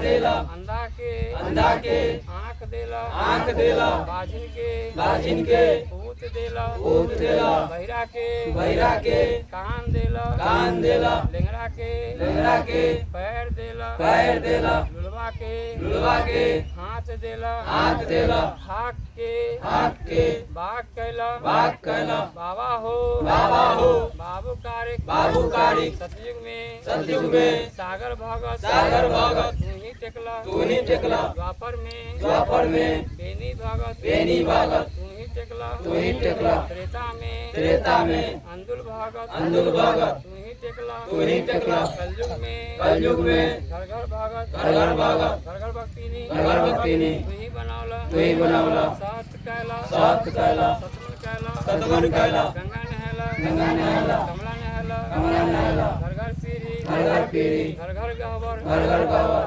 देला अंधा के आँख देला बाजिन के पूत देला बहिरा के कान देला लिंगड़ा के पैर देला लुलवा के हाथ देला हाथ के बाग कैला बाबा हो बाबू कारी सतयुग में सागर भगत तू ही टेकला द्वापर में बेनी भगत तू ही टेकला त्रेता में अंदुल भगत तू ही टेकला कलयुग में घर घर भक्तिनी तू ही बनौला सात कैला सतमन कैला गंगा नहला कमला नहला घर पीरी घर गहवर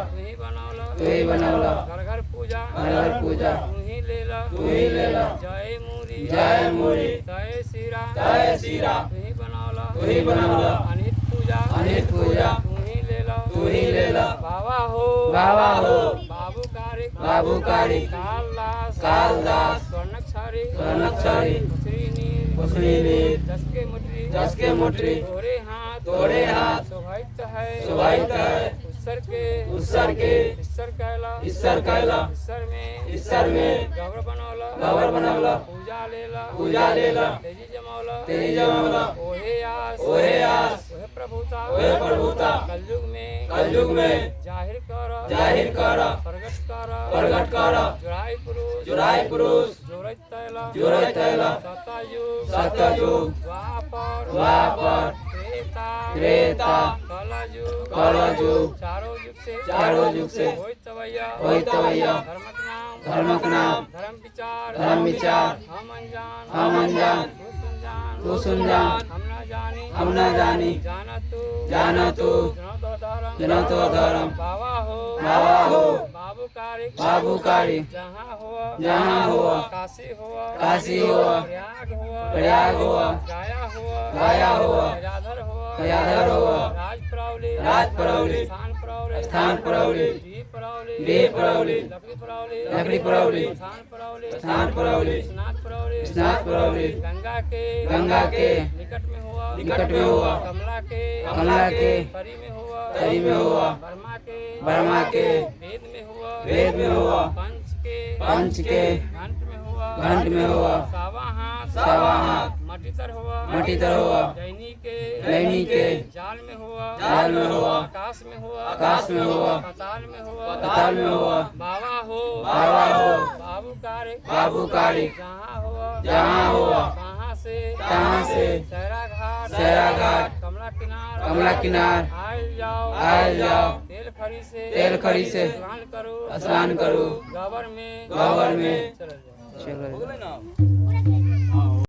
तू ही बनौला घर घर पूजा तू ही लेला जय मूरी जय सीरा तू ही बनौला अनित पूजा तू ही लेला बाबा हो बाबू कारी कालदास स्वर्णक्षारी मुसरी नीर जस के मुटरी तोरे हाथ शोभायित है उत्सर के ईश्वर कैला ईश्वर में गवर बनौला पूजा लेला तेजी जमौला ओहे आस ओहे प्रभुता कलयुग में जाहिर कर प्रगट कर जुराई पुरुष जोरत तैला सतयुग द्वापर त्रेता कलयुग चारों युग से होई तवैया धर्मक नाम धर्म विचार हम अनजान तू सुन जान हम न जानी जाना तू जना तो धर्म बाबा हो बाबू कारी जहाँ हुआ काशी हुआ प्रयाग हुआ गाया हुआ गयाधर हुआ राज परौली स्थान परौली लकड़ी परौली स्थान परौली स्नात परौली गंगा के निकट में हुआ कमला के तरी में हुआ बर्मा के वेद में हुआ पंच के घंट में हुआ सावा हाथ मटीतर हुआ नैनी के जाल में हुआ आकाश में हुआ पाताल में हुआ बाबा हो बाबू कारी जहाँ हुआ कहाँ से सहरा घाट कमला किनार आयल जाओ तेल खरी से स्नान करो गवर में चलो